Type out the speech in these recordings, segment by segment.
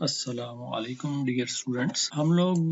अस्सलामुअलैकुम dear students, हम लोग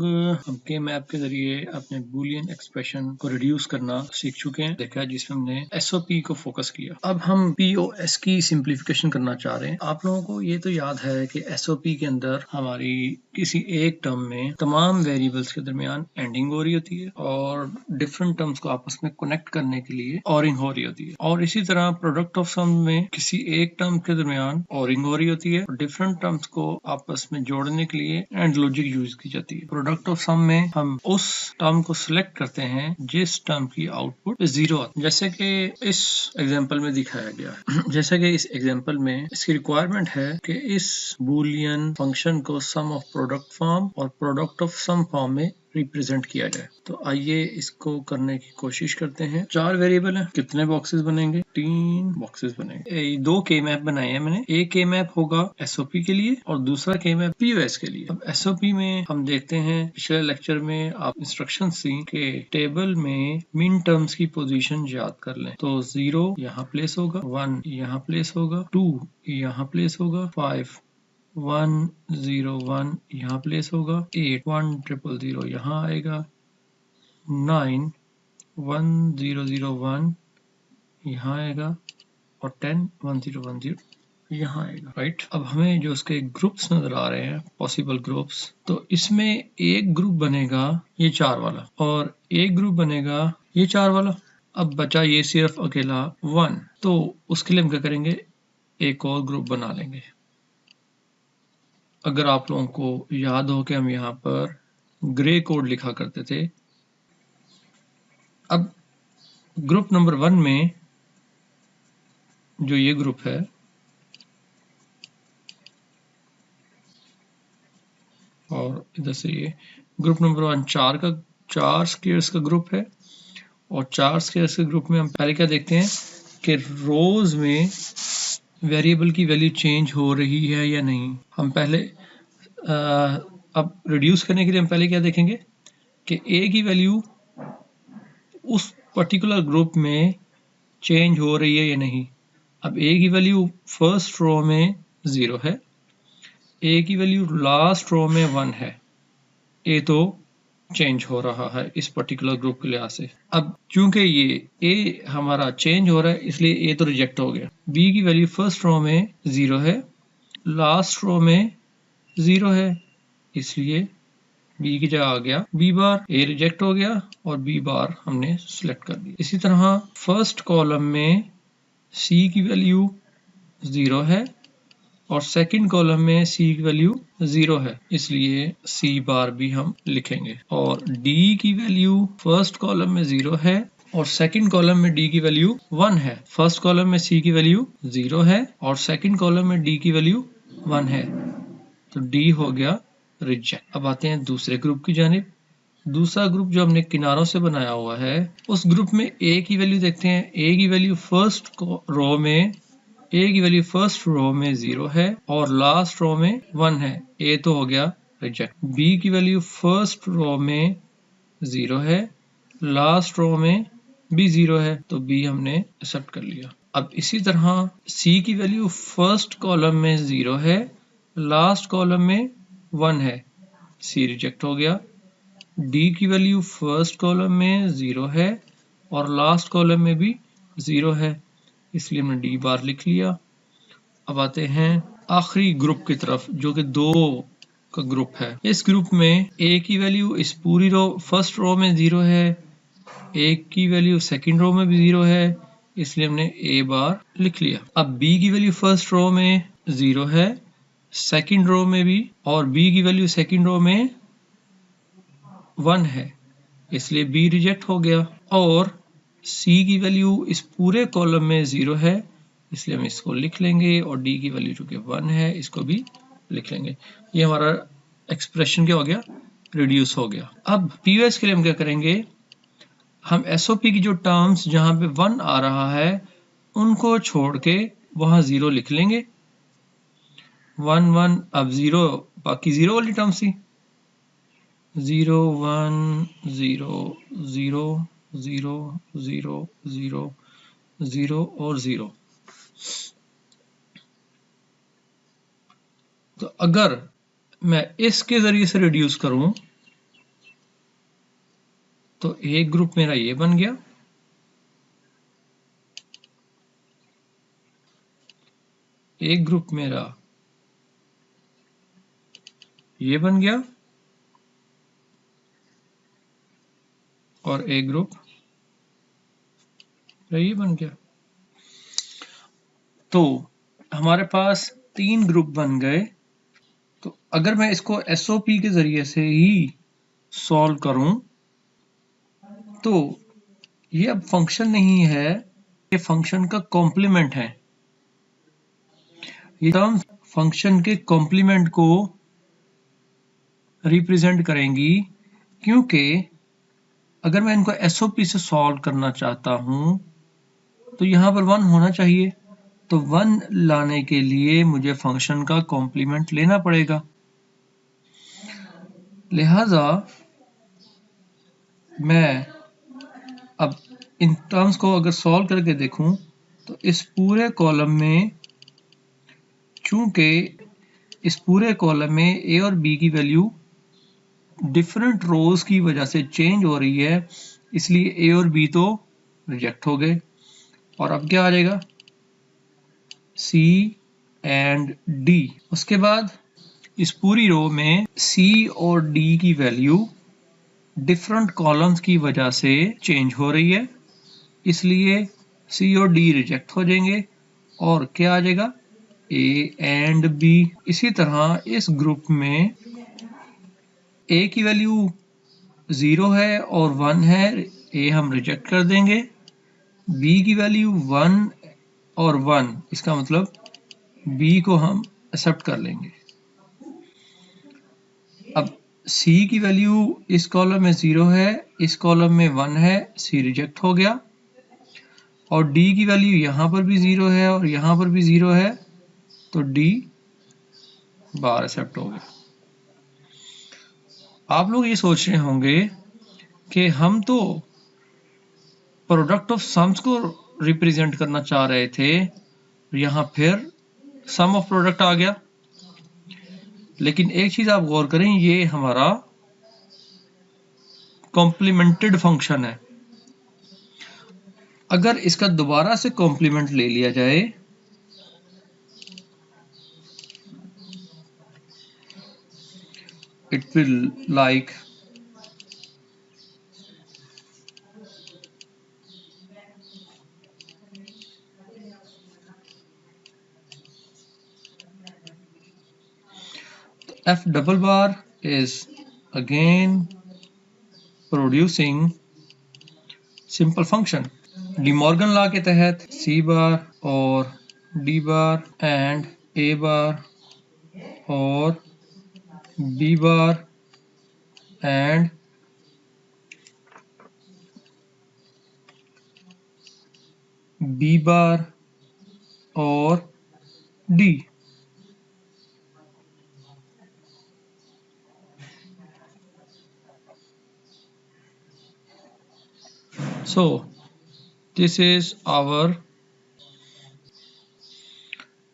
के मैप के जरिए अपने बूलियन एक्सप्रेशन को रिड्यूस करना सीख चुके हैं। देखा जिसमें हमने एसओपी को फोकस किया। अब हम पीओएस की सिंप्लीफिकेशन करना चाह रहे हैं। आप लोगों को ये तो याद है कि एसओपी के अंदर हमारी किसी एक टर्म में तमाम वेरिएबल्स के दरमियान एंडिंग हो रही होती है और डिफरेंट टर्म्स को आपस में कनेक्ट करने के लिए ऑरिंग हो रही होती है। और इसी तरह प्रोडक्ट ऑफ सम में किसी एक टर्म के दरमियान ऑरिंग हो रही होती है और डिफरेंट टर्म्स को आपस में जोड़ने के लिए एंड लॉजिक यूज की जाती है। प्रोडक्ट ऑफ सम में हम उस टर्म को सिलेक्ट करते हैं जिस टर्म की आउटपुट 0 आती है, जैसे कि इस एग्जांपल में दिखाया गया है। जैसे कि इस एग्जांपल में इसकी रिक्वायरमेंट है कि इस बूलियन फंक्शन को सम ऑफ प्रोडक्ट फॉर्म और प्रोडक्ट ऑफ सम फॉर्म में रिप्रेजेंट किया जाए। तो आइए इसको करने की कोशिश करते हैं। 4 वेरिएबल हैं, कितने बॉक्सेस बनेंगे? 3 बॉक्सेस बनेंगे। 2 के मैप बनाए हैं मैंने। एक के मैप होगा एसओपी के लिए और दूसरा के मैप पीओएस के लिए। अब एसओपी में हम देखते हैं, पिछले लेक्चर में आप इंस्ट्रक्शन सी के टेबल में मिन टर्म्स की पोजीशन याद कर लें। तो 0 यहाँ प्लेस होगा, 1 यहाँ प्लेस होगा, 2 यहाँ प्लेस होगा, 5 1 0 1 यहाँ प्लेस होगा, 8 1 0 0 यहाँ आएगा, 9 1 0 0 1 यहाँ आएगा और 10 1 0 1 0 यहाँ आएगा। राइट। अब हमें जो उसके ग्रुप्स नजर आ रहे हैं, पॉसिबल ग्रुप्स, तो इसमें एक ग्रुप बनेगा ये 4 वाला और एक ग्रुप बनेगा ये 4 वाला। अब बचा ये सिर्फ अकेला 1, तो उसके लिए हम क्या करेंगे, एक और ग्रुप बना लेंगे। अगर आप लोगों को याद हो कि हम यहाँ पर ग्रे कोड लिखा करते थे। अब ग्रुप नंबर 1 में जो ये ग्रुप है, और इधर से ये ग्रुप नंबर 1 4 स्क्वायर्स का ग्रुप है और 4 स्क्वायर्स के ग्रुप में हम पहले क्या देखते हैं कि रोज में वेरिएबल की वैल्यू चेंज हो रही है या नहीं। हम पहले अब रिड्यूस करने के लिए हम पहले क्या देखेंगे कि ए की वैल्यू उस पर्टिकुलर ग्रुप में चेंज हो रही है या नहीं। अब ए की वैल्यू फर्स्ट रो में 0 है, ए की वैल्यू लास्ट रो में 1 है। ए तो चेंज हो रहा है इस पर्टिकुलर ग्रुप के लिहाज से। अब चूंकि ये ए हमारा चेंज हो रहा है इसलिए ए तो रिजेक्ट हो गया। बी की वैल्यू फर्स्ट रो में 0 है, लास्ट रो में 0 है, इसलिए बी की जगह आ गया बी बार। ए रिजेक्ट हो गया और बी बार हमने सिलेक्ट कर दिया। इसी तरह फर्स्ट कॉलम में सी की वैल्यू 0 है और सेकंड कॉलम में सी की वैल्यू 0 है, इसलिए सी बार भी हम लिखेंगे। और डी की वैल्यू फर्स्ट कॉलम में 0 है और सेकंड कॉलम में डी की वैल्यू 1 है। फर्स्ट कॉलम में सी की वैल्यू 0 है और सेकंड कॉलम में डी की वैल्यू 1 है, तो डी हो गया रिजेक्ट। अब आते हैं दूसरे ग्रुप की जानिब। दूसरा ग्रुप जो हमने किनारों से बनाया हुआ है, उस ग्रुप में ए की वैल्यू देखते हैं। ए की वैल्यू फर्स्ट रो में ए की वैल्यू फर्स्ट रो में 0 है और लास्ट रो में 1 है, ए तो हो गया रिजेक्ट। बी की वैल्यू फर्स्ट रो में 0 है, लास्ट रो में भी 0 है, तो बी हमने एक्सेप्ट कर लिया। अब इसी तरह सी की वैल्यू फर्स्ट कॉलम में 0 है, लास्ट कॉलम में 1 है, सी रिजेक्ट हो गया। डी की वैल्यू फर्स्ट कॉलम में 0 है और लास्ट कॉलम में भी 0 है, इसलिए हमने डी बार लिख लिया। अब आते हैं आखिरी ग्रुप की तरफ जो कि 2 का ग्रुप है। इस ग्रुप में ए की वैल्यू इस पूरी रो फर्स्ट रो में 0 है, ए की वैल्यू सेकंड रो में भी 0 है, इसलिए हमने ए बार लिख लिया। अब बी की वैल्यू फर्स्ट रो में 0 है, सेकंड रो में भी, और बी की वैल्यू सेकंड रो में 1 है, इसलिए बी रिजेक्ट हो गया। और सी की वैल्यू इस पूरे कॉलम में 0 है, इसलिए हम इसको लिख लेंगे, और डी की वैल्यू जो कि 1 है इसको भी लिख लेंगे। ये हमारा एक्सप्रेशन क्या हो गया, रिड्यूस हो गया। अब पीओएस के लिए हम क्या करेंगे, हम एसओपी की जो टर्म्स जहां पे 1 आ रहा है उनको छोड़ के वहां 0 लिख लेंगे। 1 1 अब 0 बाकी 0 वाली टर्म्स थी, 0 1 0 0 0 0 0 0 और 0। तो अगर मैं इसके जरिए से रिड्यूस करूं तो एक ग्रुप मेरा ये बन गया, एक ग्रुप मेरा ये बन गया और एक ग्रुप ये बन गया। तो हमारे पास 3 ग्रुप बन गए। तो अगर मैं इसको एसओपी के जरिए से ही सॉल्व करूं तो ये अब फंक्शन नहीं है, ये फंक्शन का कॉम्प्लीमेंट है। ये टर्म फंक्शन के कॉम्प्लीमेंट को रिप्रेजेंट करेंगी, क्योंकि अगर मैं इनको एसओपी से सॉल्व करना चाहता हूं तो यहां पर 1 होना चाहिए, तो 1 लाने के लिए मुझे फंक्शन का कॉम्प्लीमेंट लेना पड़ेगा। लिहाजा मैं अब इन टर्म्स को अगर सॉल्व करके देखूं तो इस पूरे कॉलम में, चूंकि इस पूरे कॉलम में ए और बी की वैल्यू डिफरेंट रोज की वजह से चेंज हो रही है, इसलिए ए और बी तो रिजेक्ट हो गए और अब क्या आ जाएगा सी एंड डी। उसके बाद इस पूरी रो में सी और डी की वैल्यू डिफरेंट कॉलम्स की वजह से चेंज हो रही है, इसलिए सी और डी रिजेक्ट हो जाएंगे और क्या आ जाएगा ए एंड बी। इसी तरह इस ग्रुप में ए की वैल्यू 0 है और 1 है, ए हम रिजेक्ट कर देंगे। बी की वैल्यू 1 और 1, इसका मतलब बी को हम एक्सेप्ट कर लेंगे। अब सी की वैल्यू इस कॉलम में 0 है, इस कॉलम में 1 है, सी रिजेक्ट हो गया। और डी की वैल्यू यहां पर भी 0 है और यहां पर भी 0 है, तो डी बार एक्सेप्ट हो गया। आप लोग ये सोच रहे होंगे कि हम तो प्रोडक्ट ऑफ सम्स को रिप्रेजेंट करना चाह रहे थे, यहां फिर सम ऑफ प्रोडक्ट आ गया। लेकिन एक चीज आप गौर करें, ये हमारा कॉम्प्लीमेंटेड फंक्शन है। अगर इसका दोबारा से कॉम्प्लीमेंट ले लिया जाए it will like f double bar is again producing simple function। De Morgan law के तहत सी बार और D bar and A bar और B bar and B bar और D. So this is our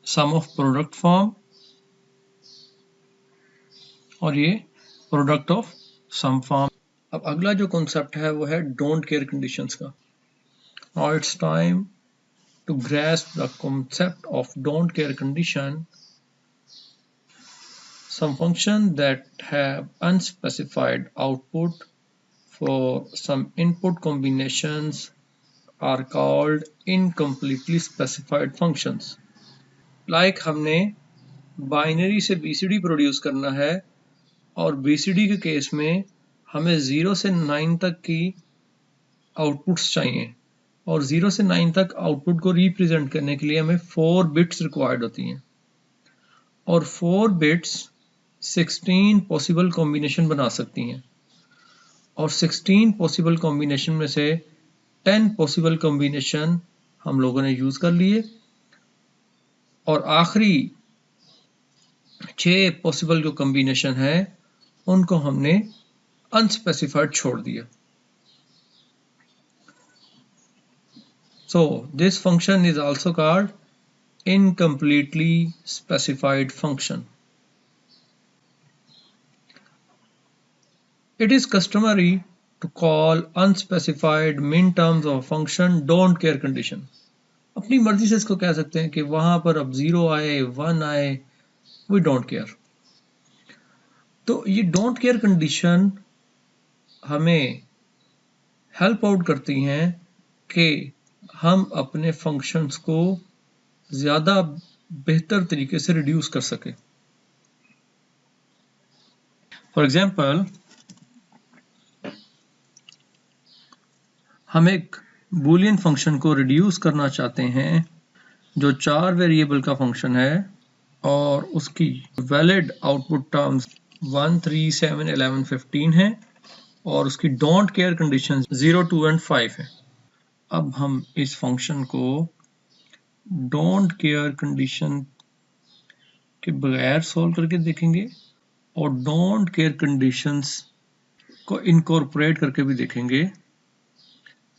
sum of product form और ये product of some form. अब अगला जो कॉन्सेप्ट है वो है डोंट केयर कंडीशंस का। Now it's time to grasp the concept of don't care condition. Some functions that have unspecified output for some input combinations are called incompletely specified functions. Like हमने binary से BCD produce करना है और BCD के case में हमें 0 से 9 तक की आउटपुट्स चाहिए और 0 से 9 तक आउटपुट को रिप्रेजेंट करने के लिए हमें 4 बिट्स रिक्वायर्ड होती हैं और 4 बिट्स 16 पॉसिबल कॉम्बिनेशन बना सकती हैं और 16 पॉसिबल कॉम्बिनेशन में से 10 पॉसिबल कॉम्बिनेशन हम लोगों ने यूज कर लिए और आखिरी 6 पॉसिबल जो कॉम्बिनेशन है उनको हमने अनस्पेसिफाइड छोड़ दिया। So this function is also called incompletely specified function. It is customary to call unspecified min terms of function don't care condition. अपनी मर्जी से इसको कह सकते हैं कि वहां पर अब 0 आए 1 आए, we don't care. तो ये don't care condition हमें हेल्प आउट करती हैं कि हम अपने फंक्शंस को ज़्यादा बेहतर तरीके से रिड्यूस कर सकें. फॉर एग्जाम्पल, हम एक बूलियन फंक्शन को रिड्यूस करना चाहते हैं जो 4 वेरिएबल का फंक्शन है और उसकी वैलिड आउटपुट टर्म्स 1, 3, 7, 11, 15 है और उसकी डोंट केयर कंडीशन 0, 2 एंड 5 है. अब हम इस फंक्शन को डोंट केयर कंडीशन के बगैर सॉल्व करके देखेंगे और डोंट केयर कंडीशंस को इनकॉर्पोरेट करके भी देखेंगे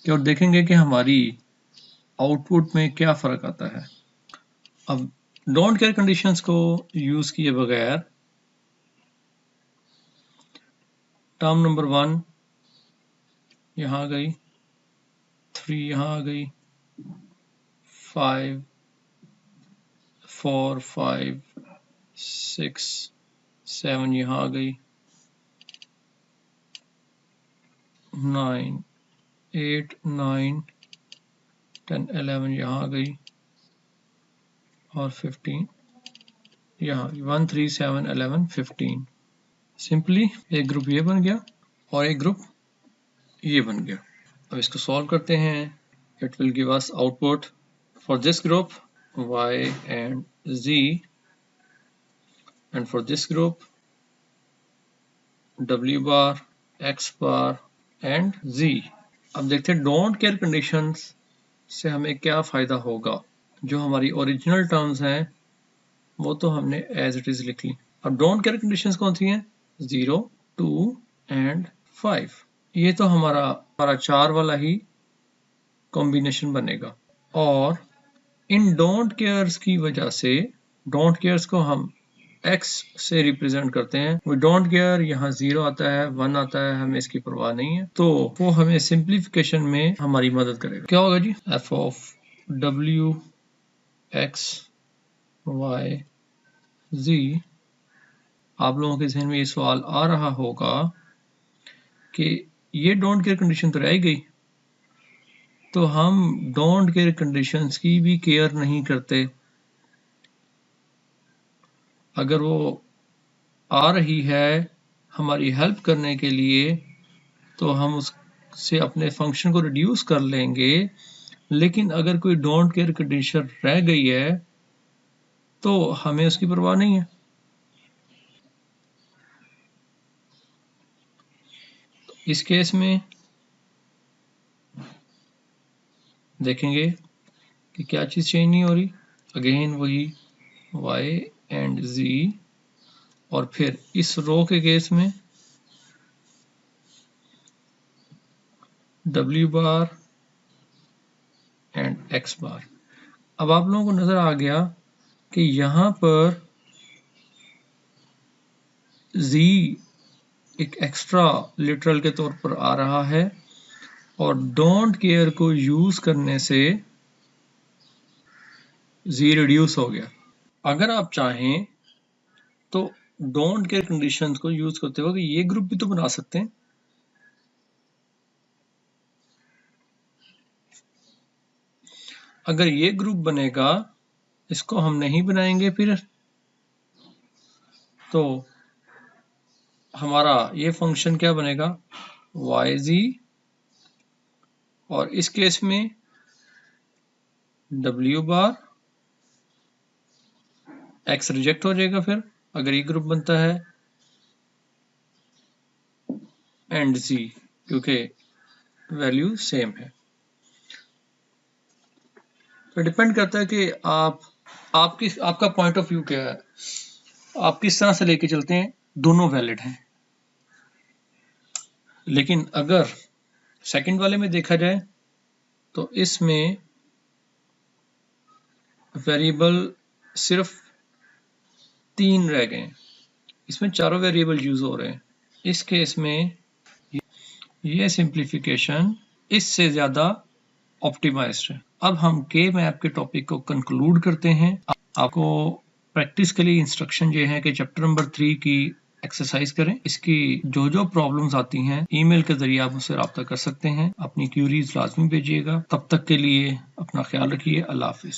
कि और देखेंगे कि हमारी आउटपुट में क्या फ़र्क आता है. अब डोंट केयर कंडीशंस को यूज़ किए बगैर टर्म नंबर 1 यहाँ आ गई, 3 यहाँ आ गई, 5, 4, 5, 6, 7 यहाँ आ गई, 9, 8, 9, 10, 11 यहाँ आ गई और 15 यहाँ 1, 3, 7, 11, 15. सिंपली एक ग्रुप ये बन गया और एक ग्रुप ये बन गया. अब इसको सॉल्व करते हैं. It will give us output for this group y and z and for this group w bar, x bar and z. अब देखते हैं डोंट केयर कंडीशंस से हमें क्या फ़ायदा होगा. जो हमारी ओरिजिनल टर्म्स हैं वो तो हमने एज इट इज़ लिख ली. अब डोंट केयर कंडीशंस कौन सी हैं? 0, 2 एंड 5. ये तो हमारा 4 वाला ही कॉम्बिनेशन बनेगा और इन डोंट केयर्स की वजह से डोंट केयर्स को हम x से रिप्रेजेंट करते हैं. वो डोंट केयर यहाँ 0 आता है 1 आता है, हमें इसकी परवाह नहीं है, तो वो हमें सिंप्लीफिकेशन में हमारी मदद करेगा. क्या होगा जी? f of w x y z. आप लोगों के जहन में ये सवाल आ रहा होगा कि ये डोंट केयर कंडीशन तो रह गई, तो हम डोंट केयर कंडीशंस की भी केयर नहीं करते. अगर वो आ रही है हमारी हेल्प करने के लिए तो हम उससे अपने फंक्शन को रिड्यूस कर लेंगे, लेकिन अगर कोई डोंट केयर कंडीशन रह गई है तो हमें उसकी परवाह नहीं है. तो इस केस में देखेंगे कि क्या चीज़ चेंज नहीं हो रही. अगेन वही y एंड z और फिर इस रो के केस में w बार एंड x बार. अब आप लोगों को नजर आ गया कि यहाँ पर z एक एक्स्ट्रा लिटरल के तौर पर आ रहा है और डोंट केयर को यूज करने से z रिड्यूस हो गया. अगर आप चाहें तो डोंट केयर कंडीशंस को यूज करते हुए ये ग्रुप भी तो बना सकते हैं. अगर ये ग्रुप बनेगा, इसको हम नहीं बनाएंगे फिर तो हमारा ये फंक्शन क्या बनेगा? yz और इस केस में w बार, x रिजेक्ट हो जाएगा फिर अगर ये ग्रुप बनता है, एंड z क्योंकि वैल्यू सेम है. तो डिपेंड करता है कि आपका पॉइंट ऑफ व्यू क्या है, आप किस तरह से लेके चलते हैं. दोनों वैलिड हैं, लेकिन अगर सेकंड वाले में देखा जाए तो इसमें वेरिएबल सिर्फ 3 रह गए हैं, इसमें चारों वेरिएबल यूज हो रहे हैं. इस केस में ये सिंप्लीफिकेशन इससे ज़्यादा ऑप्टिमाइज्ड है। अब हम के मैप के टॉपिक को कंक्लूड करते हैं। आपको प्रैक्टिस के लिए इंस्ट्रक्शन ये है कि चैप्टर नंबर 3 की एक्सरसाइज करें। इसकी जो प्रॉब्लम्स आती हैं ईमेल के जरिए आप मुझसे रब्ता कर सकते हैं। अपनी क्यूरीज लाजमी भेजिएगा। तब तक के लिए अपना ख्याल रखिए। अल्लाह हाफिज।